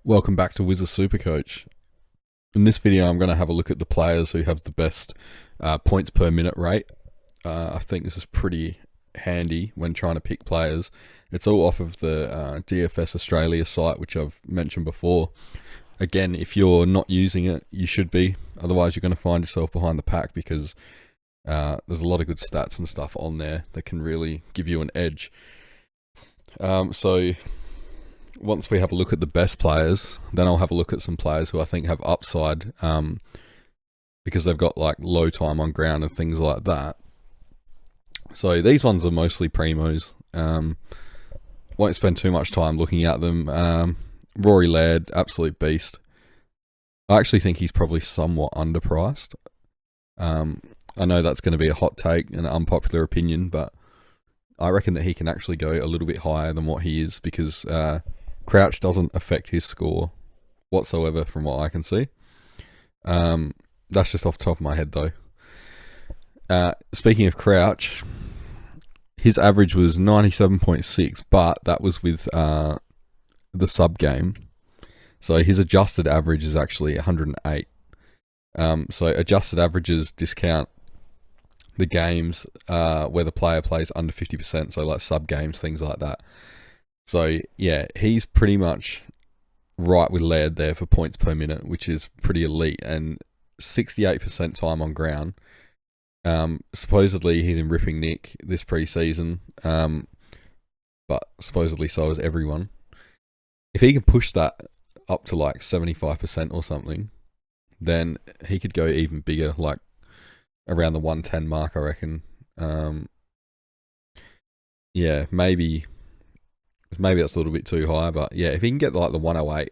Welcome back to Wizard Supercoach. In this video, I'm going to have a look at the players who have the best points per minute rate. I think this is pretty handy when trying to pick players. It's all off of the DFS Australia site, which I've mentioned before. Again, if you're not using it, you should be. Otherwise, you're going to find yourself behind the pack because there's a lot of good stats and stuff on there that can really give you an edge. So once we have a look at the best players, then I'll have a look at some players who I think have upside because they've got like low time on ground and things like that. So these ones are mostly primos. Won't spend too much time looking at them. Rory Laird, absolute beast. I actually think he's probably somewhat underpriced. I know that's going to be a hot take and an unpopular opinion, but I reckon that he can actually go a little bit higher than what he is because crouch doesn't affect his score whatsoever from what I can see. That's just off the top of my head though. Speaking of crouch, his average was 97.6, but that was with the sub game. So his adjusted average is actually 108. So adjusted averages discount the games where the player plays under 50%, so like sub games, things like that. So yeah, he's pretty much right with Laird there for points per minute, which is pretty elite, and 68% time on ground. Supposedly he's in ripping nick this pre-season, but supposedly so is everyone. If he can push that up to like 75% or something, then he could go even bigger, like around the 110 mark, I reckon. Yeah, maybe that's a little bit too high, but yeah, if he can get like the 108,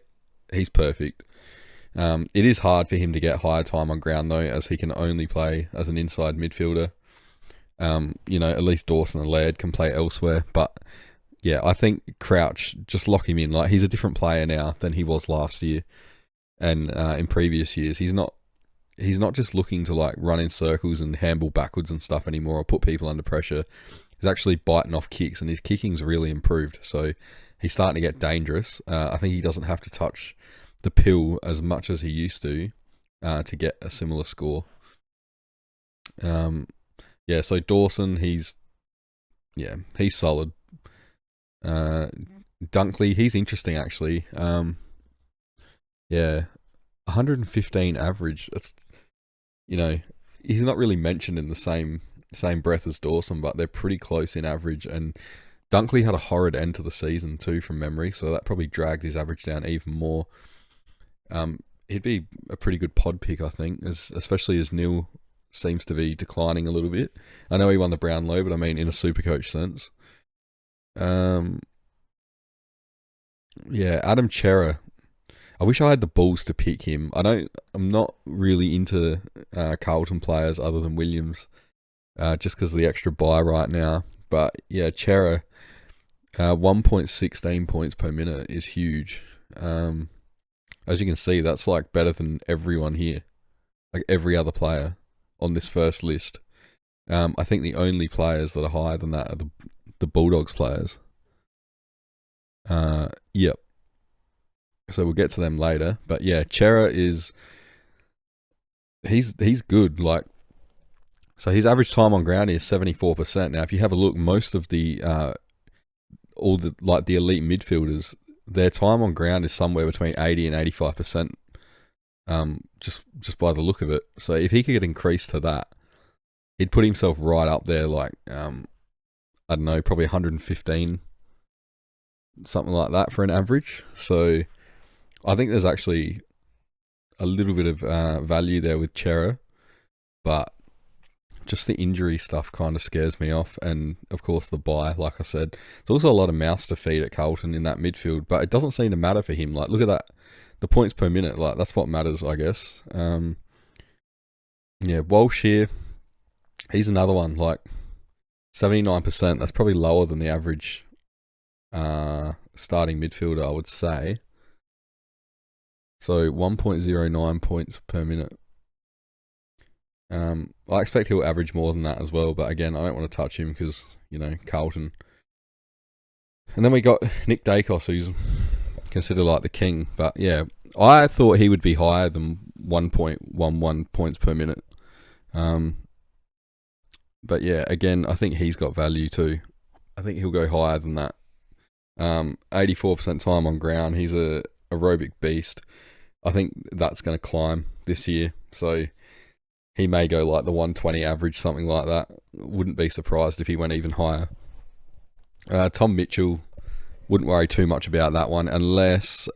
he's perfect. It is hard for him to get higher time on ground though, as he can only play as an inside midfielder. At least Dawson and Laird can play elsewhere, but yeah, I think Crouch, just lock him in. Like, he's a different player now than he was last year and in previous years. He's not just looking to like run in circles and handball backwards and stuff anymore or put people under pressure. He's actually biting off kicks, and his kicking's really improved. So he's starting to get dangerous. I think he doesn't have to touch the pill as much as he used to get a similar score. So Dawson, he's solid. Dunkley, he's interesting actually. 115 average. That's, he's not really mentioned in the same breath as Dawson, but they're pretty close in average. And Dunkley had a horrid end to the season too, from memory, so that probably dragged his average down even more. He'd be a pretty good pod pick, I think, especially as Neil seems to be declining a little bit. I know he won the Brownlow, but I mean in a Supercoach sense. Adam Chera. I wish I had the balls to pick him. I'm not really into Carlton players other than Williams, just because of the extra buy right now. But yeah, Chera, 1.16 points per minute is huge. As you can see, that's like better than everyone here, like every other player on this first list. I think the only players that are higher than that are the Bulldogs players. Yep. So we'll get to them later. But yeah, Chera he's good. Like, so his average time on ground is 74%. Now, if you have a look, most of the all the elite midfielders, their time on ground is somewhere between 80 and 85%. Just by the look of it. So if he could get increased to that, he'd put himself right up there, like I don't know, probably 115, something like that for an average. So I think there's actually a little bit of value there with Chera, but just the injury stuff kind of scares me off. And of course the buy, like I said, there's also a lot of mouths to feed at Carlton in that midfield, but it doesn't seem to matter for him. Like, look at that, the points per minute, like that's what matters, I guess. Walsh here, he's another one, like 79%. That's probably lower than the average starting midfielder, I would say. So 1.09 points per minute. I expect he'll average more than that as well, but again, I don't want to touch him because, Carlton. And then we got Nick Dacos, who's considered like the king. But yeah, I thought he would be higher than 1.11 points per minute. But yeah, again, I think he's got value too. I think he'll go higher than that. 84% time on ground. He's a aerobic beast. I think that's going to climb this year. So he may go like the 120 average, something like that. Wouldn't be surprised if he went even higher. Tom Mitchell, wouldn't worry too much about that one unless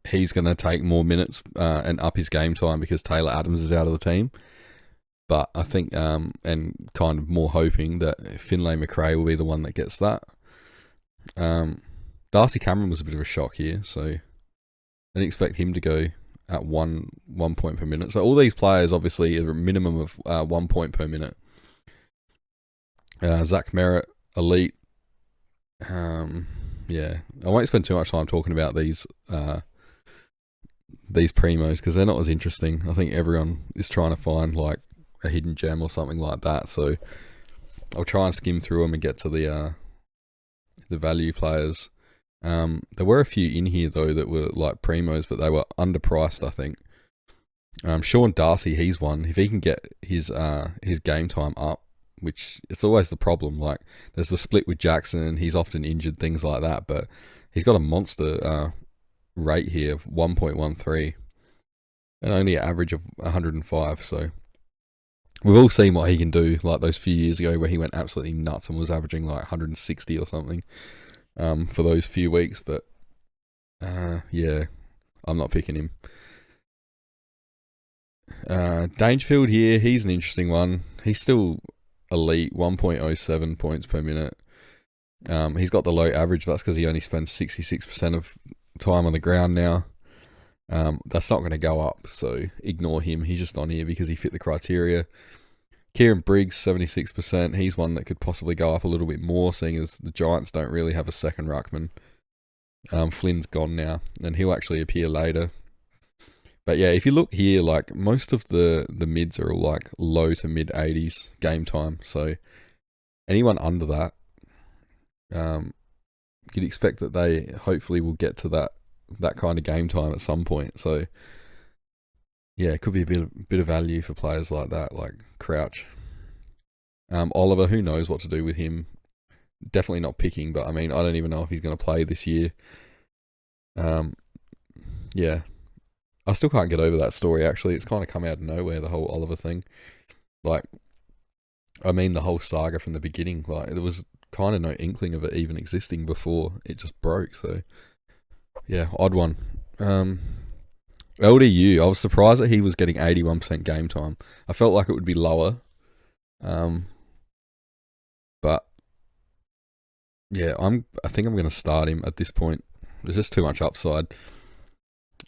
he's going to take more minutes and up his game time because Taylor Adams is out of the team. But I think, and kind of more hoping that Finlay McRae will be the one that gets that. Darcy Cameron was a bit of a shock here, so I didn't expect him to go at one point per minute. So all these players obviously are a minimum of 1 point per minute. Zach Merritt, elite. Yeah, I won't spend too much time talking about these primos because they're not as interesting. I think everyone is trying to find like a hidden gem or something like that. So I'll try and skim through them and get to the value players. There were a few in here though that were like primos, but they were underpriced, I think. Sean Darcy, he's one. If he can get his game time up, which it's always the problem. Like there's the split with Jackson, he's often injured, things like that. But he's got a monster rate here of 1.13 and only an average of 105. So we've all seen what he can do, like those few years ago where he went absolutely nuts and was averaging like 160 or something for those few weeks. But yeah, I'm not picking him. Dangerfield here, he's an interesting one. He's still elite, 1.07 points per minute. He's got the low average, but that's because he only spends 66% of time on the ground now. That's not going to go up, so ignore him. He's just on here because he fit the criteria. Kieran Briggs, 76%. He's one that could possibly go up a little bit more, seeing as the Giants don't really have a second ruckman. Flynn's gone now, and he'll actually appear later. But yeah, if you look here, like most of the mids are all like low to mid 80s game time. So anyone under that, you'd expect that they hopefully will get to that kind of game time at some point. So yeah, it could be a bit of value for players like that, like Crouch. Oliver, who knows what to do with him? Definitely not picking, but I mean, I don't even know if he's going to play this year. Yeah. I still can't get over that story, actually. It's kind of come out of nowhere, the whole Oliver thing. Like, I mean, the whole saga from the beginning. Like, there was kind of no inkling of it even existing before it just broke. So, yeah, odd one. LDU, I was surprised that he was getting 81% game time. I felt like it would be lower. But, yeah, I think I'm going to start him at this point. There's just too much upside.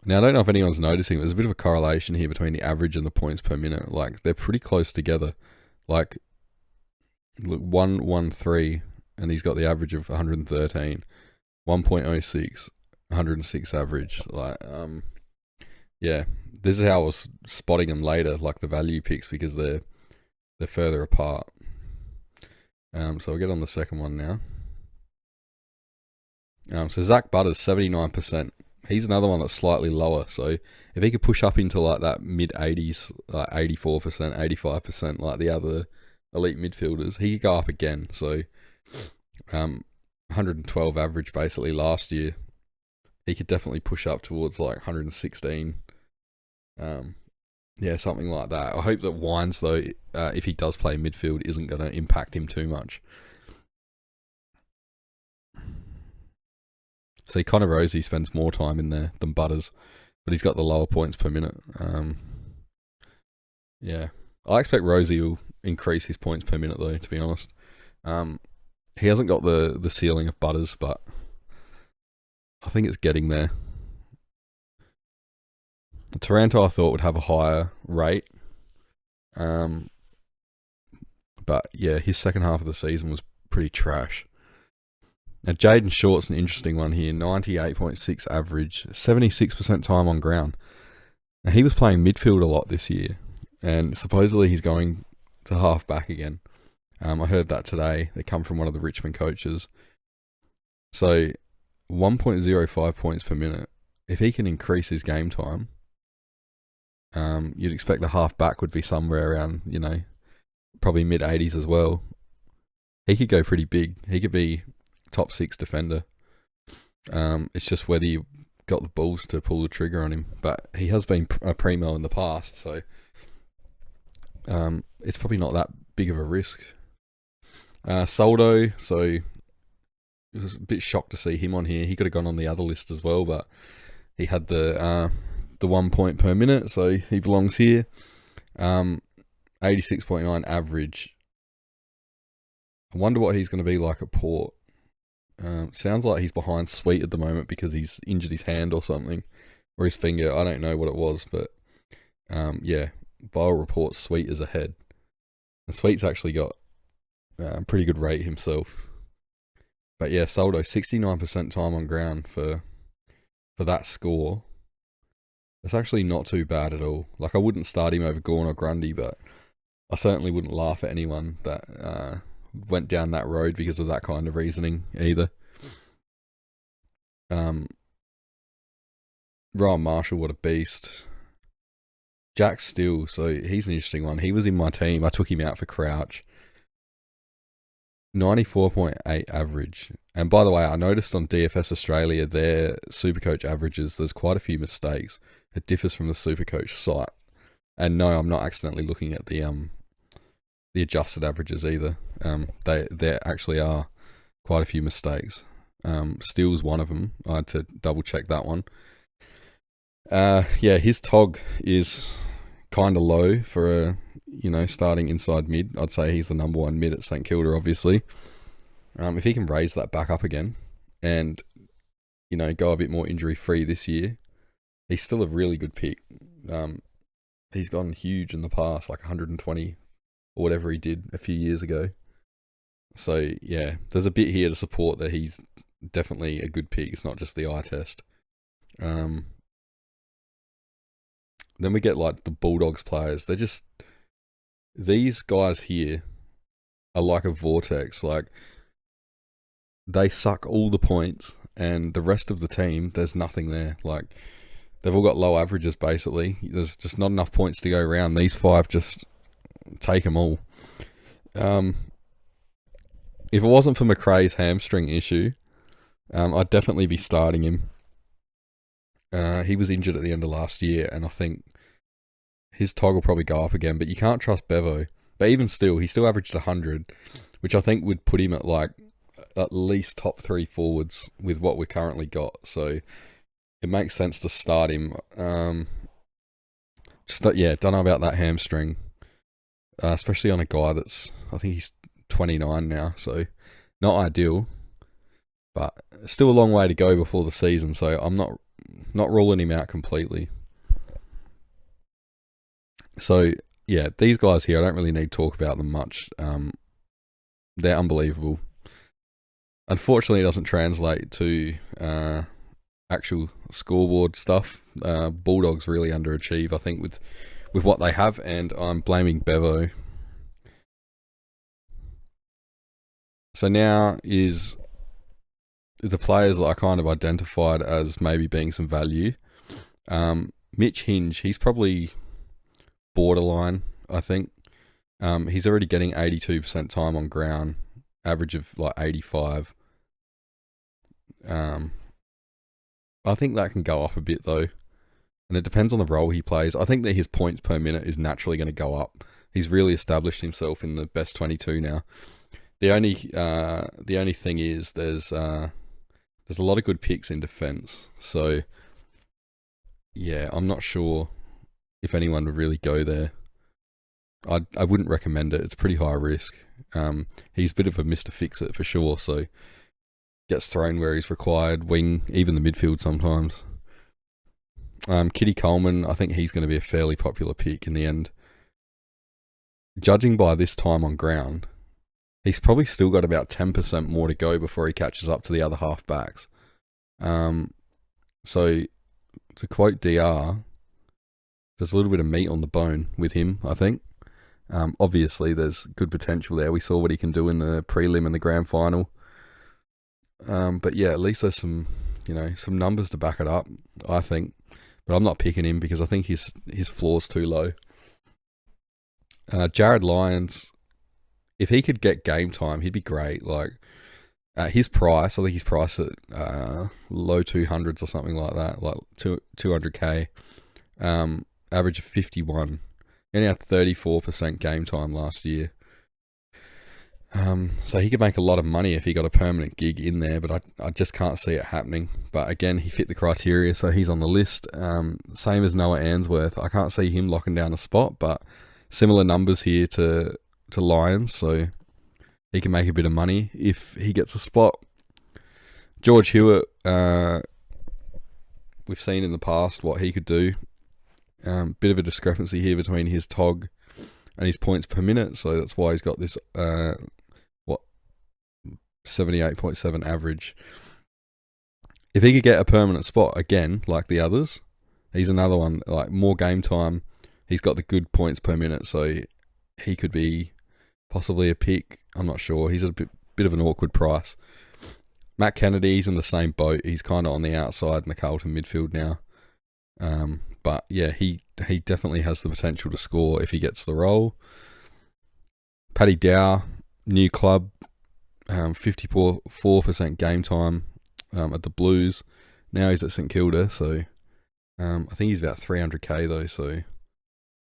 Now, I don't know if anyone's noticing, there's a bit of a correlation here between the average and the points per minute. Like, they're pretty close together. Like, look, 113, and he's got the average of 113. 1.06, 106 average. Like, yeah, this is how I was spotting them later, like the value picks, because they're further apart. So I'll get on the second one now. So Zach Butters, 79%. He's another one that's slightly lower. So if he could push up into like that mid 80s, like 84%, 85%, like the other elite midfielders, he could go up again. So 112 average basically last year. He could definitely push up towards like 116. Yeah, something like that. I hope that Wines, though, if he does play midfield, isn't going to impact him too much. See, Connor Rosie spends more time in there than Butters, but he's got the lower points per minute. Yeah, I expect Rosie will increase his points per minute, though, to be honest. He hasn't got the ceiling of Butters, but I think it's getting there. Taranto, I thought, would have a higher rate. But yeah, his second half of the season was pretty trash. Now, Jaden Short's an interesting one here. 98.6 average, 76% time on ground. Now, he was playing midfield a lot this year, and supposedly he's going to half back again. I heard that today. They come from one of the Richmond coaches. So 1.05 points per minute. If he can increase his game time, you'd expect the half back would be somewhere around, probably mid 80s as well. He could go pretty big. He could be top 6 defender. It's just whether you got the balls to pull the trigger on him. But he has been a primo in the past, so it's probably not that big of a risk. Soldo, so it was a bit shocked to see him on here. He could have gone on the other list as well, but he had the 1 point per minute, so he belongs here. 86.9 average. I wonder what he's going to be like at Port. Sounds like he's behind Sweet at the moment because he's injured his hand or something, or his finger. I don't know what it was, but yeah, Bio reports Sweet is ahead, and Sweet's actually got a pretty good rate himself. But yeah, Soldo 69% time on ground for that score. It's actually not too bad at all. Like, I wouldn't start him over Gawn or Grundy, but I certainly wouldn't laugh at anyone that went down that road because of that kind of reasoning either. Ryan Marshall, what a beast. Jack Steele, so he's an interesting one. He was in my team. I took him out for Crouch. 94.8 average. And by the way, I noticed on DFS Australia, their Supercoach averages, there's quite a few mistakes. It differs from the Supercoach site. And no, I'm not accidentally looking at the adjusted averages either. There actually are quite a few mistakes. Steele's one of them. I had to double check that one. Yeah, his TOG is kind of low for a starting inside mid. I'd say he's the number 1 mid at St Kilda, obviously. If he can raise that back up again and, go a bit more injury free this year, he's still a really good pick. He's gone huge in the past, like 120 or whatever he did a few years ago. So yeah, there's a bit here to support that he's definitely a good pick. It's not just the eye test. Then we get like the Bulldogs players. They're just, these guys here are like a vortex. Like, they suck all the points, and the rest of the team, there's nothing there. Like, they've all got low averages basically. There's just not enough points to go around. These 5 just take them all. If it wasn't for McRae's hamstring issue, I'd definitely be starting him. He was injured at the end of last year, and I think his TOG will probably go up again, but you can't trust Bevo. But even still, he still averaged 100, which I think would put him at like at least top 3 forwards with what we currently got. So it makes sense to start him. Don't know about that hamstring, especially on a guy that's, I think he's 29 now, so not ideal, but still a long way to go before the season. So I'm not ruling him out completely. So yeah, these guys here, I don't really need to talk about them much. They're unbelievable. Unfortunately, it doesn't translate to actual scoreboard stuff. Bulldogs really underachieve, I think, with what they have, and I'm blaming Bevo. So now is the players that I kind of identified as maybe being some value. Mitch Hinge, he's probably borderline, I think. He's already getting 82% time on ground, average of like 85. I think that can go up a bit though, and it depends on the role he plays. I think that his points per minute is naturally going to go up. He's really established himself in the best 22 now. The only thing is there's a lot of good picks in defence, so yeah, I'm not sure if anyone would really go there. I wouldn't recommend it. It's pretty high risk. He's a bit of a Mr. Fix-It for sure, so gets thrown where he's required, wing, even the midfield sometimes. Kitty Coleman, I think he's going to be a fairly popular pick in the end. Judging by this time on ground, he's probably still got about 10% more to go before he catches up to the other half backs. So to quote DR, there's a little bit of meat on the bone with him, I think. Obviously, there's good potential there. We saw what he can do in the prelim and the grand final. But yeah, at least there's some, some numbers to back it up, I think. But I'm not picking him because I think his floor's too low. Jared Lyons, if he could get game time, he'd be great. Like, at his price, I think he's priced at low 200s or something like that, like 200k. Average of 51. And he had 34% game time last year. So he could make a lot of money if he got a permanent gig in there, but I just can't see it happening. But again, he fit the criteria, so he's on the list. Same as Noah Answorth. I can't see him locking down a spot, but similar numbers here to Lyons, so he can make a bit of money if he gets a spot. George Hewitt, we've seen in the past what he could do. Bit of a discrepancy here between his TOG and his points per minute, so that's why he's got this 78.7 average. If he could get a permanent spot again, like the others, he's another one, like more game time. He's got the good points per minute, so he could be possibly a pick. I'm not sure. He's a bit of an awkward price. Matt Kennedy's in the same boat. He's kind of on the outside in the Carlton midfield now. But yeah, he definitely has the potential to score if he gets the role. Paddy Dow, new club, 54% game time at the Blues. Now he's at St Kilda, so I think he's about 300k though. So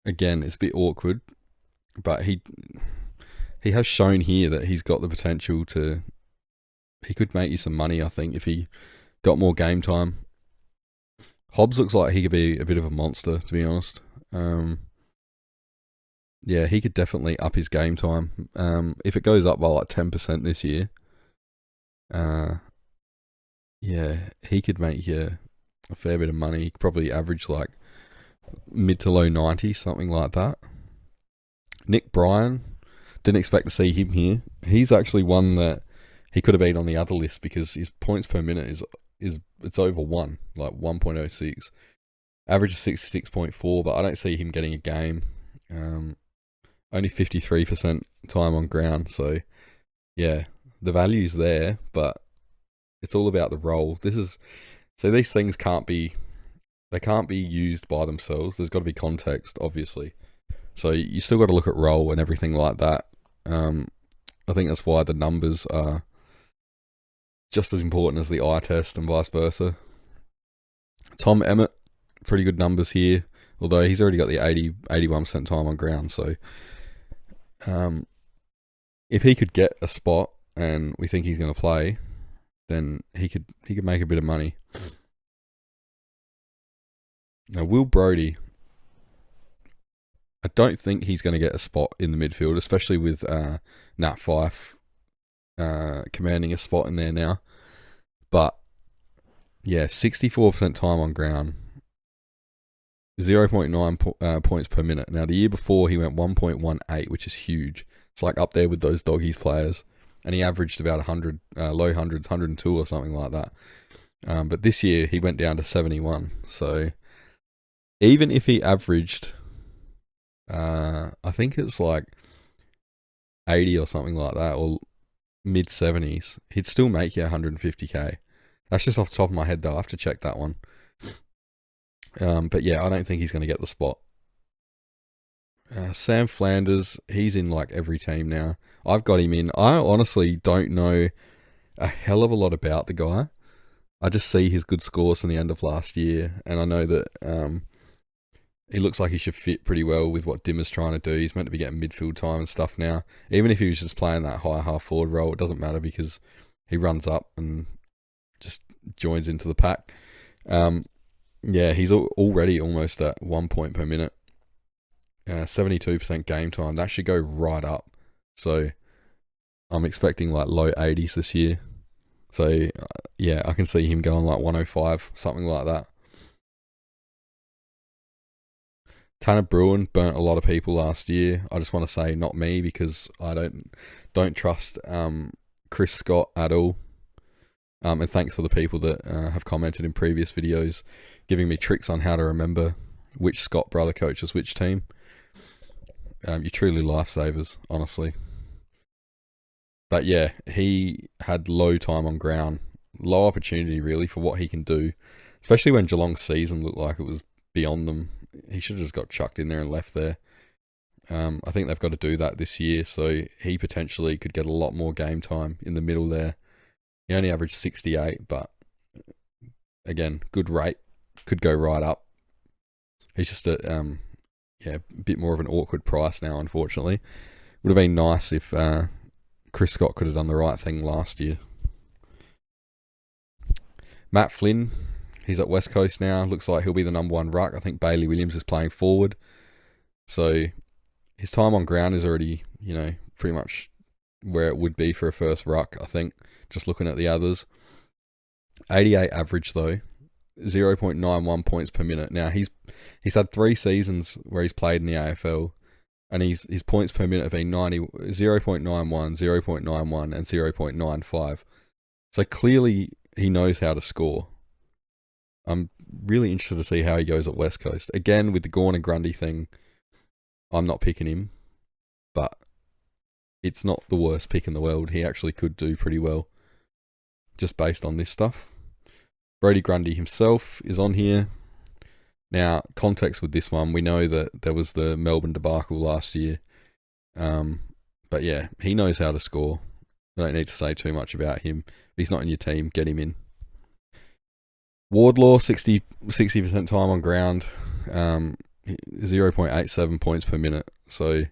again, it's a bit awkward, but he has shown here that he's got the potential to. He could make you some money, I think, if he got more game time. Hobbs looks like he could be a bit of a monster, to be honest. Yeah, he could definitely up his game time. If it goes up by like 10% this year, yeah, he could make you a fair bit of money. He could probably average like mid to low 90s, something like that. Nick Bryan, didn't expect to see him here. He's actually one that he could have been on the other list because his points per minute is it's over 1, like 1.06. Average is 66.4, but I don't see him getting a game. Only 53% time on ground, so yeah, the value's there, but it's all about the role. So these things can't be used by themselves. There's got to be context, obviously. So you still got to look at role and everything like that. I think that's why the numbers are just as important as the eye test and vice versa. Tom Emmett, pretty good numbers here, although he's already got the 81% time on ground. So if he could get a spot and we think he's going to play, then he could make a bit of money. Now, Will Brodie, I don't think he's going to get a spot in the midfield, especially with Nat Fyfe commanding a spot in there now. But yeah, 64% time on ground, 0.9 points per minute. Now, the year before, he went 1.18, which is huge. It's like up there with those Doggies players. And he averaged about 100, low hundreds, 102 or something like that. But this year, he went down to 71. So even if he averaged, I think it's like 80 or something like that, or mid 70s, he'd still make you 150k. That's just off the top of my head, though. I have to check that one. But yeah, I don't think he's going to get the spot. Sam Flanders, he's in like every team now. I've got him in. I honestly don't know a hell of a lot about the guy. I just see his good scores from the end of last year, and I know that he looks like he should fit pretty well with what Dimmer's trying to do. He's meant to be getting midfield time and stuff now. Even if he was just playing that high half forward role, it doesn't matter because he runs up and just joins into the pack. Yeah, he's already almost at 1 point per minute. 72% game time. That should go right up. So I'm expecting like low 80s this year. So yeah, I can see him going like 105, something like that. Tanner Bruin burnt a lot of people last year. I just want to say not me because I don't trust Chris Scott at all. And thanks for the people that have commented in previous videos, giving me tricks on how to remember which Scott brother coaches which team. You're truly lifesavers, honestly. But yeah, he had low time on ground, low opportunity really for what he can do, especially when Geelong's season looked like it was beyond them. He should have just got chucked in there and left there. I think they've got to do that this year, so he potentially could get a lot more game time in the middle there. He only averaged 68, but again, good rate, could go right up. He's just a bit more of an awkward price now, unfortunately. Would have been nice if Chris Scott could have done the right thing last year. Matt Flynn, he's at West Coast now. Looks like he'll be the number one ruck. I think Bailey Williams is playing forward. So his time on ground is already, pretty much where it would be for a first ruck, I think, just looking at the others. 88 average, though. 0.91 points per minute. Now, he's had 3 seasons where he's played in the AFL, and his points per minute have been 0.91, 0.91, and 0.95. So clearly he knows how to score. I'm really interested to see how he goes at West Coast. Again, with the Gawn and Grundy thing, I'm not picking him, but it's not the worst pick in the world. He actually could do pretty well, just based on this stuff. Brodie Grundy himself is on here. Now, context with this one, we know that there was the Melbourne debacle last year. But yeah, he knows how to score. I don't need to say too much about him. If he's not in your team, get him in. Wardlaw, 60% time on ground. 0.87 points per minute. So,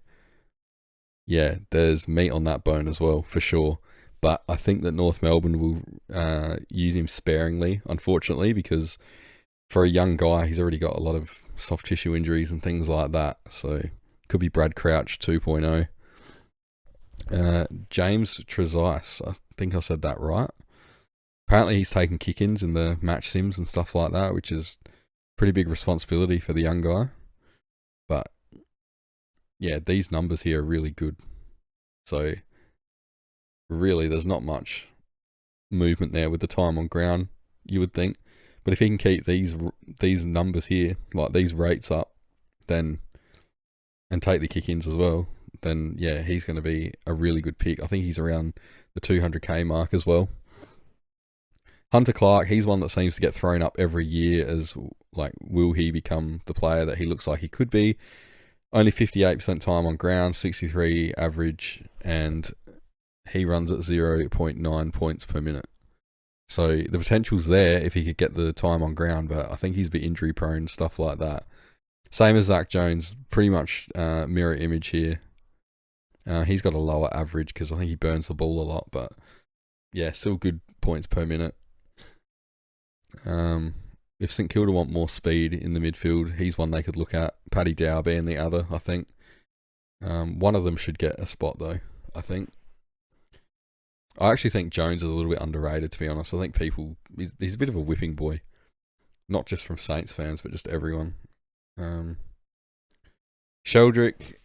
yeah, there's meat on that bone as well, for sure. But I think that North Melbourne will use him sparingly, unfortunately, because for a young guy, he's already got a lot of soft tissue injuries and things like that. So, could be Brad Crouch 2.0. James Trezise, I think I said that right. Apparently he's taking kick-ins in the match sims and stuff like that, which is pretty big responsibility for the young guy. But yeah, these numbers here are really good. So really, there's not much movement there with the time on ground, you would think. But if he can keep these numbers here, like these rates up, then and take the kick-ins as well, then yeah, he's going to be a really good pick. I think he's around the 200k mark as well. Hunter Clark, he's one that seems to get thrown up every year as, like, will he become the player that he looks like he could be? Only 58% time on ground, 63 average, and he runs at 0.9 points per minute. So the potential's there if he could get the time on ground, but I think he's a bit injury prone, stuff like that. Same as Zach Jones, pretty much mirror image here. He's got a lower average because I think he burns the ball a lot, but yeah, still good points per minute. If St Kilda want more speed in the midfield, he's one they could look at. Paddy Dow being the other, I think. One of them should get a spot though, I think. I actually think Jones is a little bit underrated, to be honest. I think he's a bit of a whipping boy. Not just from Saints fans, but just everyone. Sheldrick,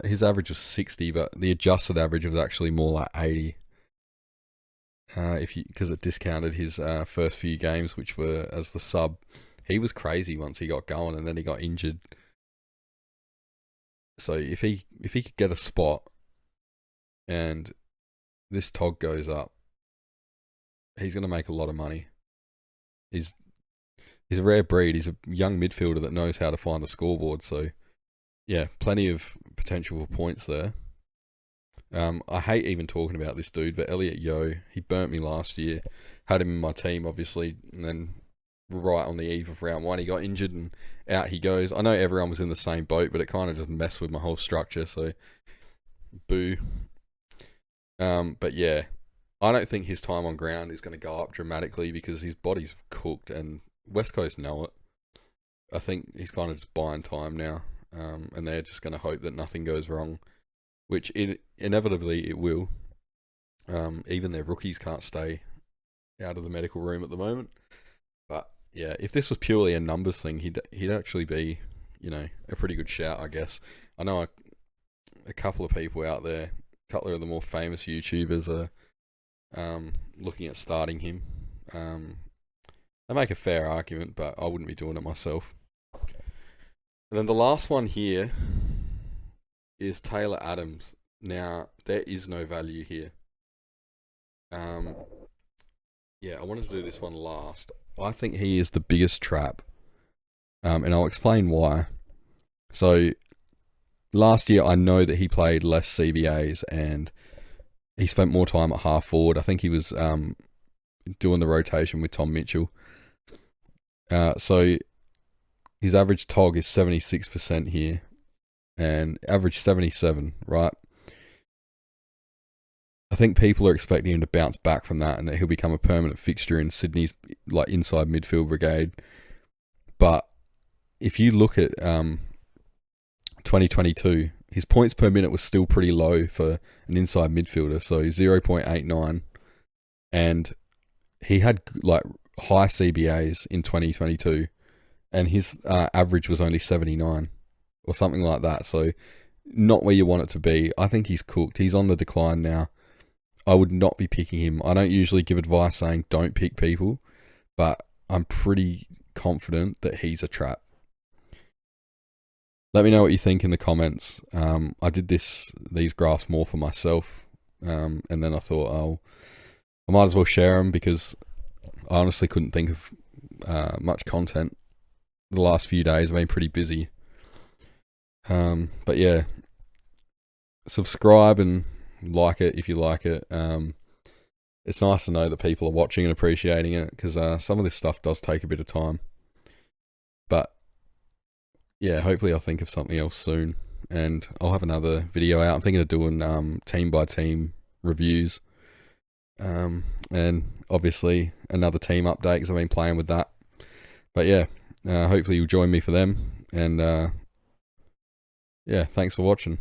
his average was 60, but the adjusted average was actually more like 80. Because it discounted his first few games, which were as the sub. He was crazy once he got going, and then he got injured. So if he could get a spot, and this TOG goes up, he's going to make a lot of money. He's a rare breed. He's a young midfielder that knows how to find a scoreboard. So yeah, plenty of potential for points there. I hate even talking about this dude, but Elliot Yeo, he burnt me last year. Had him in my team, obviously, and then right on the eve of round 1, he got injured and out he goes. I know everyone was in the same boat, but it kind of just messed with my whole structure, so boo. But yeah, I don't think his time on ground is going to go up dramatically because his body's cooked and West Coast know it. I think he's kind of just buying time now, and they're just going to hope that nothing goes wrong, which inevitably it will. Even their rookies can't stay out of the medical room at the moment. But yeah, if this was purely a numbers thing, he'd actually be, a pretty good shout, I guess. I know a couple of people out there, a couple of the more famous YouTubers are looking at starting him. They make a fair argument, but I wouldn't be doing it myself. And then the last one here is Taylor Adams. Now, there is no value here. Um, yeah, I wanted to do this one last. I think he is the biggest trap, and I'll explain why. So last year, I know that he played less CBAs and he spent more time at half forward. I think he was doing the rotation with Tom Mitchell. So his average TOG is 76% here, and average 77, right? I think people are expecting him to bounce back from that and that he'll become a permanent fixture in Sydney's like inside midfield brigade. But if you look at 2022, his points per minute was still pretty low for an inside midfielder, so 0.89, and he had like high CBAs in 2022, and his average was only 79 or something like that. So not where you want it to be. I think he's cooked. He's on the decline now. I would not be picking him. I don't usually give advice saying don't pick people, but I'm pretty confident that he's a trap. Let me know what you think in the comments. I did these graphs more for myself, and then I thought, oh, I might as well share them because I honestly couldn't think of much content. The last few days I've been pretty busy. But yeah, subscribe and like it if you like it. It's nice to know that people are watching and appreciating it because some of this stuff does take a bit of time. But yeah, hopefully I'll think of something else soon, and I'll have another video out. I'm thinking of doing team by team reviews, and obviously another team update because I've been playing with that. But yeah, hopefully you'll join me for them, and yeah, thanks for watching.